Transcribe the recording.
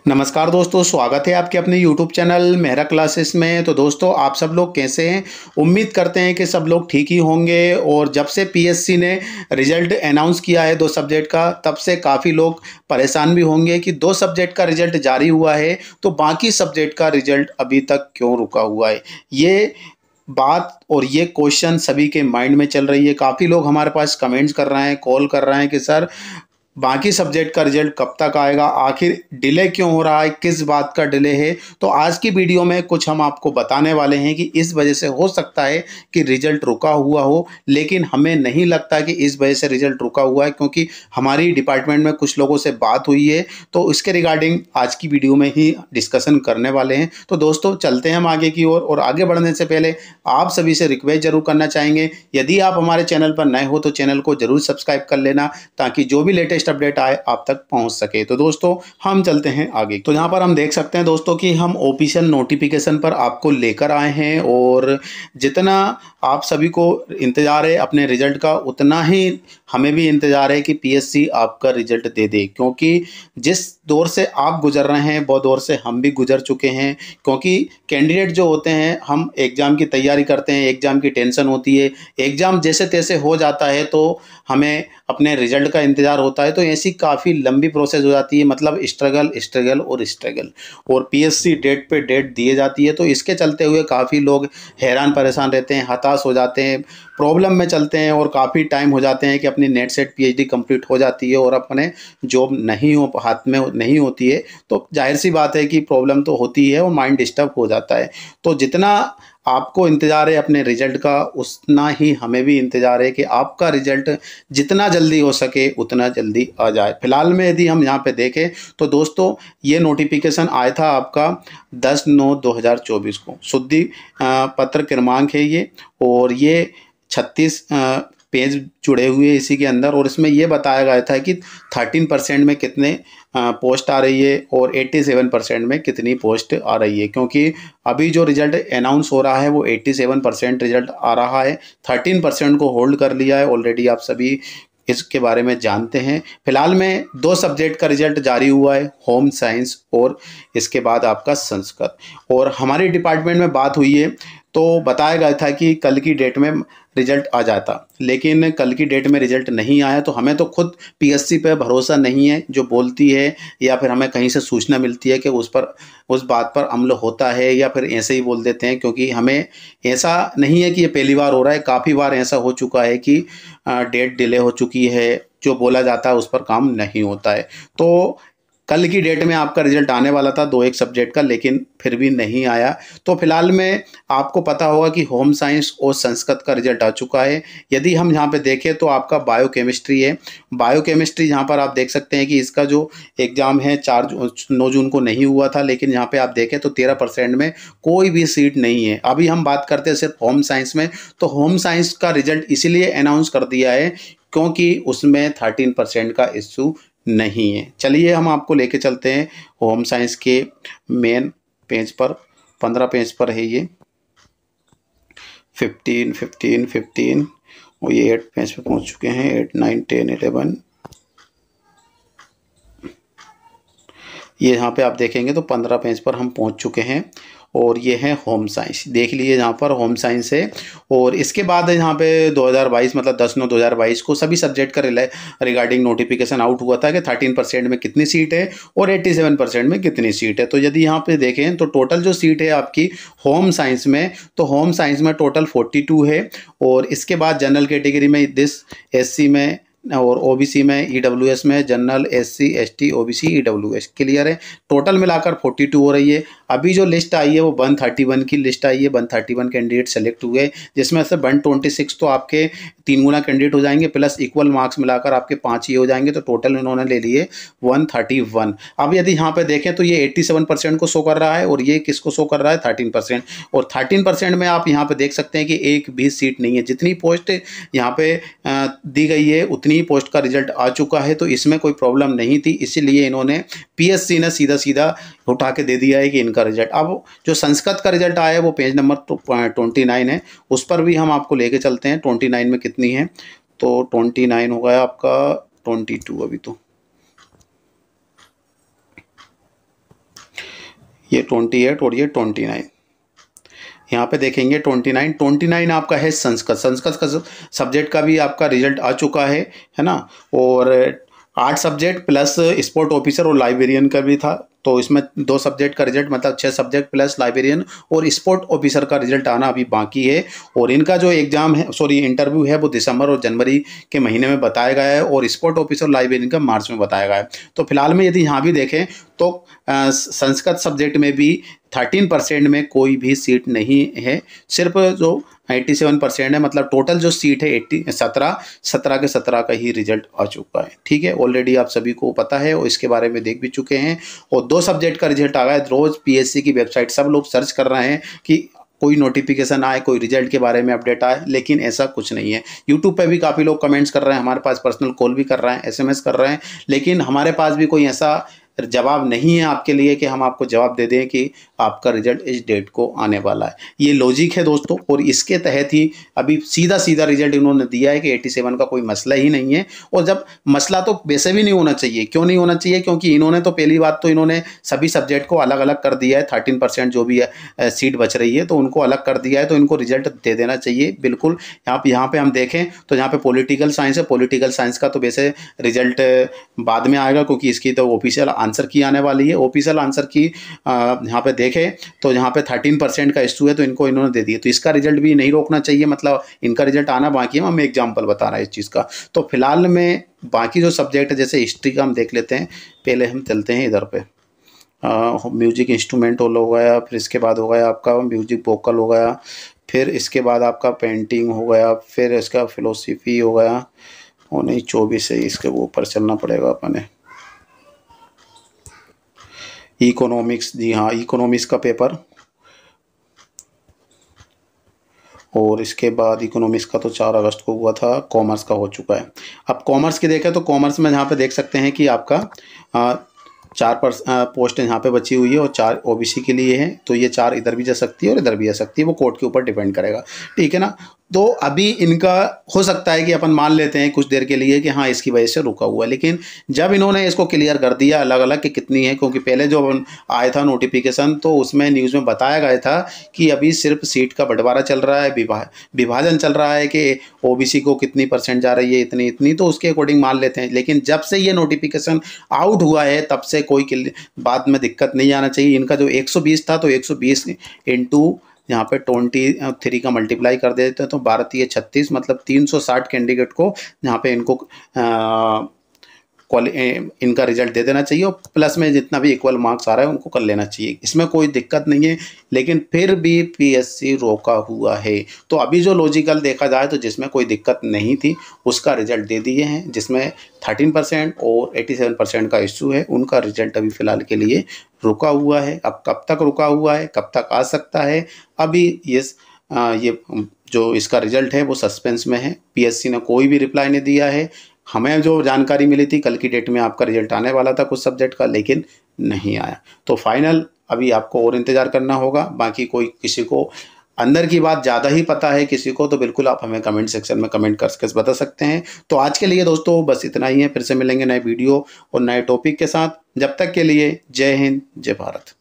नमस्कार दोस्तों, स्वागत है आपके अपने YouTube चैनल मेहरा क्लासेस में। तो दोस्तों, आप सब लोग कैसे हैं? उम्मीद करते हैं कि सब लोग ठीक ही होंगे। और जब से पीएससी ने रिजल्ट अनाउंस किया है 2 सब्जेक्ट का, तब से काफ़ी लोग परेशान भी होंगे कि 2 सब्जेक्ट का रिजल्ट जारी हुआ है, तो बाकी सब्जेक्ट का रिजल्ट अभी तक क्यों रुका हुआ है? ये बात और ये क्वेश्चन सभी के माइंड में चल रही है। काफ़ी लोग हमारे पास कमेंट्स कर रहे हैं, कॉल कर रहे हैं कि सर बाकी सब्जेक्ट का रिजल्ट कब तक आएगा, आखिर डिले क्यों हो रहा है, किस बात का डिले है। तो आज की वीडियो में कुछ हम आपको बताने वाले हैं कि इस वजह से हो सकता है कि रिजल्ट रुका हुआ हो, लेकिन हमें नहीं लगता कि इस वजह से रिजल्ट रुका हुआ है, क्योंकि हमारी डिपार्टमेंट में कुछ लोगों से बात हुई है। तो इसके रिगार्डिंग आज की वीडियो में ही डिस्कशन करने वाले हैं। तो दोस्तों, चलते हैं हम आगे की ओर। और आगे बढ़ने से पहले आप सभी से रिक्वेस्ट जरूर करना चाहेंगे, यदि आप हमारे चैनल पर नए हो तो चैनल को जरूर सब्सक्राइब कर लेना, ताकि जो भी लेटेस्ट अपडेट आए आप तक पहुंच सके। तो दोस्तों, हम चलते हैं आगे। तो यहाँ पर हम देख सकते हैं दोस्तों कि हम ऑफिशियल नोटिफिकेशन पर आपको लेकर आए हैं, और जितना आप सभी को इंतजार है अपने रिजल्ट का, उतना ही हमें भी इंतजार है कि पीएससी आपका रिजल्ट दे दे। क्योंकि जिस दौर से आप गुजर रहे हैं वो दौर से हम भी गुजर चुके हैं। क्योंकि कैंडिडेट जो होते हैं, हम एग्ज़ाम की तैयारी करते हैं, एग्ज़ाम की टेंशन होती है, एग्ज़ाम जैसे तैसे हो जाता है तो हमें अपने रिजल्ट का इंतज़ार होता है। तो ऐसी काफ़ी लंबी प्रोसेस हो जाती है, मतलब स्ट्रगल स्ट्रगल और स्ट्रगल, और पीएससी डेट पे डेट दिए जाती है। तो इसके चलते हुए काफ़ी लोग हैरान परेशान रहते हैं, हताश हो जाते हैं, प्रॉब्लम में चलते हैं, और काफ़ी टाइम हो जाते हैं कि अपनी नेट सेट पीएचडी कंप्लीट हो जाती है और अपने जॉब नहीं हो हाथ में नहीं होती है। तो जाहिर सी बात है कि प्रॉब्लम तो होती है और माइंड डिस्टर्ब हो जाता है। तो जितना आपको इंतज़ार है अपने रिजल्ट का, उतना ही हमें भी इंतज़ार है कि आपका रिजल्ट जितना जल्दी हो सके उतना जल्दी आ जाए। फिलहाल में यदि हम यहाँ पे देखें तो दोस्तों, ये नोटिफिकेशन आया था आपका 10/9/2024 को। शुद्धि पत्र क्रमांक है ये, और ये 36 पेज जुड़े हुए हैं इसी के अंदर। और इसमें ये बताया गया था कि 13% में कितने पोस्ट आ रही है और 87% में कितनी पोस्ट आ रही है। क्योंकि अभी जो रिजल्ट अनाउंस हो रहा है वो 87% रिजल्ट आ रहा है, 13% को होल्ड कर लिया है ऑलरेडी। आप सभी इसके बारे में जानते हैं। फिलहाल में 2 सब्जेक्ट का रिजल्ट जारी हुआ है, होम साइंस और इसके बाद आपका संस्कृत। और हमारी डिपार्टमेंट में बात हुई है तो बताया गया था कि कल की डेट में रिजल्ट आ जाता, लेकिन कल की डेट में रिजल्ट नहीं आया। तो हमें तो खुद पीएससी पे भरोसा नहीं है, जो बोलती है या फिर हमें कहीं से सूचना मिलती है कि उस बात पर अमल होता है, या फिर ऐसे ही बोल देते हैं। क्योंकि हमें ऐसा नहीं है कि ये पहली बार हो रहा है, काफ़ी बार ऐसा हो चुका है कि डेट डिले हो चुकी है, जो बोला जाता है उस पर काम नहीं होता है। तो कल की डेट में आपका रिजल्ट आने वाला था 2 एक सब्जेक्ट का, लेकिन फिर भी नहीं आया। तो फिलहाल में आपको पता होगा कि होम साइंस और संस्कृत का रिजल्ट आ चुका है। यदि हम यहाँ पे देखें तो आपका बायोकेमिस्ट्री है। बायोकेमिस्ट्री यहाँ पर आप देख सकते हैं कि इसका जो एग्ज़ाम है 9 जून को नहीं हुआ था, लेकिन यहाँ पे आप देखें तो 13% में कोई भी सीट नहीं है। अभी हम बात करते हैं सिर्फ होम साइंस में। तो होम साइंस का रिजल्ट इसीलिए अनाउंस कर दिया है क्योंकि उसमें 13% का इशू नहीं है। चलिए हम आपको लेके चलते हैं होम साइंस के मेन पेज पर। 15 पेज पर है ये, 15 15 15, और ये 8 पेज पे पहुंच चुके हैं, 8 9 10 11। ये यहाँ पे आप देखेंगे तो 15 पेज पर हम पहुंच चुके हैं, और ये है होम साइंस। देख लीजिए यहाँ पर होम साइंस है। और इसके बाद यहाँ पे 2022 मतलब 10/9/2022 को सभी सब्जेक्ट का रिगार्डिंग नोटिफिकेशन आउट हुआ था कि 13% में कितनी सीट है और 87% में कितनी सीट है। तो यदि यहाँ पे देखें तो टोटल जो सीट है आपकी होम साइंस में, तो होम साइंस में टोटल 42 है। और इसके बाद जनरल कैटेगरी में एससी में, और ओबीसी में, ईडब्ल्यूएस में, general, SC ST OBC EWS, clear है। टोटल मिलाकर 42 हो रही है। अभी जो लिस्ट आई है वो 131 की लिस्ट आई है, 131 कैंडिडेट सेलेक्ट हुए, जिसमें से 126 तो आपके 3 गुना कैंडिडेट हो जाएंगे, प्लस इक्वल मार्क्स मिलाकर आपके 5 ही हो जाएंगे। तो टोटल इन्होंने ले लिए 131। अब यदि यहाँ पे देखें तो ये 87% को शो कर रहा है, और ये किसको शो कर रहा है? 13%। और 13% में आप यहाँ पे देख सकते हैं कि एक भी सीट नहीं है। जितनी पोस्ट यहाँ पे दी गई है उतनी ही पोस्ट का रिजल्ट आ चुका है। तो इसमें कोई प्रॉब्लम नहीं थी, इसीलिए इन्होंने पीएससी ने सीधा सीधा उठा के दे दिया है कि इनका रिजल्ट। अब जो संस्कृत का रिजल्ट आया है वो पेज नंबर 29 है, उस पर भी हम आपको लेके चलते हैं। 29 में कितनी है? तो 29 हो गया आपका 22 अभी तो। ये 28 और ये 29। यहाँ पे देखेंगे 29 आपका है संस्कृत का सब्जेक्ट का भी आपका रिजल्ट आ चुका है ना। और 8 सब्जेक्ट प्लस स्पोर्ट ऑफिसर और लाइब्रेरियन का भी था, तो इसमें 2 सब्जेक्ट का रिजल्ट मतलब 6 सब्जेक्ट प्लस लाइब्रेरियन और स्पोर्ट ऑफिसर का रिजल्ट आना अभी बाकी है। और इनका जो एग्जाम है इंटरव्यू है वो दिसंबर और जनवरी के महीने में बताया गया है, और स्पोर्ट ऑफिसर लाइब्रेरियन का मार्च में बताया गया है। तो फिलहाल में यदि यहाँ भी देखें तो संस्कृत सब्जेक्ट में भी 13% में कोई भी सीट नहीं है, सिर्फ जो 87% है, मतलब टोटल जो सीट है 17 के 17 का ही रिजल्ट आ चुका है। ठीक है, ऑलरेडी आप सभी को पता है और इसके बारे में देख भी चुके हैं। और 2 सब्जेक्ट का रिजल्ट आ गया है। रोज पीएससी की वेबसाइट सब लोग सर्च कर रहे हैं कि कोई नोटिफिकेशन आए, कोई रिजल्ट के बारे में अपडेट आए, लेकिन ऐसा कुछ नहीं है। यूट्यूब पे भी काफ़ी लोग कमेंट्स कर रहे हैं, हमारे पास पर्सनल कॉल भी कर रहे हैं, एसएमएस कर रहे हैं, लेकिन हमारे पास भी कोई ऐसा जवाब नहीं है आपके लिए कि हम आपको जवाब दे दें कि आपका रिजल्ट इस डेट को आने वाला है। ये लॉजिक है दोस्तों, और इसके तहत ही अभी सीधा रिजल्ट इन्होंने दिया है कि 87 का कोई मसला ही नहीं है। और जब मसला तो वैसे भी नहीं होना चाहिए, क्यों नहीं होना चाहिए, क्योंकि इन्होंने तो पहली बात तो इन्होंने सभी सब्जेक्ट को अलग अलग कर दिया है। 13% जो भी है सीट बच रही है तो उनको अलग कर दिया है, तो इनको रिजल्ट दे देना चाहिए बिल्कुल। यहाँ पे हम देखें तो यहाँ पे पॉलिटिकल साइंस है, पॉलिटिकल साइंस का तो वैसे रिजल्ट बाद में आएगा, क्योंकि इसकी तो ऑफिशियल आंसर की आने वाली है। ऑफिशियल आंसर की यहाँ पे देखें तो यहाँ पे 13% का इशू है, तो इनको इन्होंने दे दिया, तो इसका रिजल्ट भी नहीं रोकना चाहिए, मतलब इनका रिजल्ट आना बाकी है। हम एग्जाम्पल बता रहे हैं इस चीज़ का। तो फिलहाल में बाकी जो सब्जेक्ट है, जैसे हिस्ट्री का हम देख लेते हैं। पहले हम चलते हैं इधर पे, म्यूजिक इंस्ट्रूमेंट हो गया, फिर इसके बाद हो गया आपका म्यूजिक वोकल हो गया, फिर इसके बाद आपका पेंटिंग हो गया, फिर इसका फिलोसफी हो गया। और नहीं 24 है, इसके ऊपर चलना पड़ेगा अपने। इकोनॉमिक्स, जी हाँ, इकोनॉमिक्स का पेपर। और इसके बाद इकोनॉमिक्स का तो 4 अगस्त को हुआ था। कॉमर्स का हो चुका है। अब कॉमर्स की देखें तो कॉमर्स में यहाँ पे देख सकते हैं कि आपका 4 पोस्ट यहाँ पे बची हुई है, और 4 ओबीसी के लिए है, तो ये 4 इधर भी जा सकती है और इधर भी जा सकती है, वो कोर्ट के ऊपर डिपेंड करेगा। ठीक है ना। तो अभी इनका हो सकता है कि अपन मान लेते हैं कुछ देर के लिए कि हाँ इसकी वजह से रुका हुआ है, लेकिन जब इन्होंने इसको क्लियर कर दिया अलग अलग कि कितनी है, क्योंकि पहले जो आया था नोटिफिकेशन तो उसमें न्यूज़ में बताया गया था कि अभी सिर्फ सीट का बंटवारा चल रहा है, विभाजन चल रहा है कि ओबीसी को कितनी % जा रही है, इतनी इतनी, तो उसके अकॉर्डिंग मान लेते हैं। लेकिन जब से ये नोटिफिकेशन आउट हुआ है तब से कोई बाद में दिक्कत नहीं आना चाहिए। इनका जो 120 था तो 120 इंटू यहाँ पे 23 का मल्टीप्लाई कर देते हैं तो 12 36, मतलब 360 कैंडिडेट को यहाँ पे इनको इनका रिजल्ट दे देना चाहिए, और प्लस में जितना भी इक्वल मार्क्स आ रहा है उनको कर लेना चाहिए, इसमें कोई दिक्कत नहीं है। लेकिन फिर भी पीएससी रोका हुआ है। तो अभी जो लॉजिकल देखा जाए तो जिसमें कोई दिक्कत नहीं थी उसका रिजल्ट दे दिए हैं, जिसमें 13% और 87% का इशू है, उनका रिजल्ट अभी फ़िलहाल के लिए रुका हुआ है। अब कब तक रुका हुआ है, कब तक आ सकता है, अभी ये जो इसका रिजल्ट है वो सस्पेंस में है। पीएससी ने कोई भी रिप्लाई नहीं दिया है। हमें जो जानकारी मिली थी कल की डेट में आपका रिजल्ट आने वाला था कुछ सब्जेक्ट का, लेकिन नहीं आया। तो फाइनल अभी आपको और इंतज़ार करना होगा। बाकी कोई किसी को अंदर की बात ज़्यादा ही पता है किसी को, तो बिल्कुल आप हमें कमेंट सेक्शन में कमेंट करके बता सकते हैं। तो आज के लिए दोस्तों बस इतना ही है, फिर से मिलेंगे नए वीडियो और नए टॉपिक के साथ। जब तक के लिए जय हिंद, जय भारत।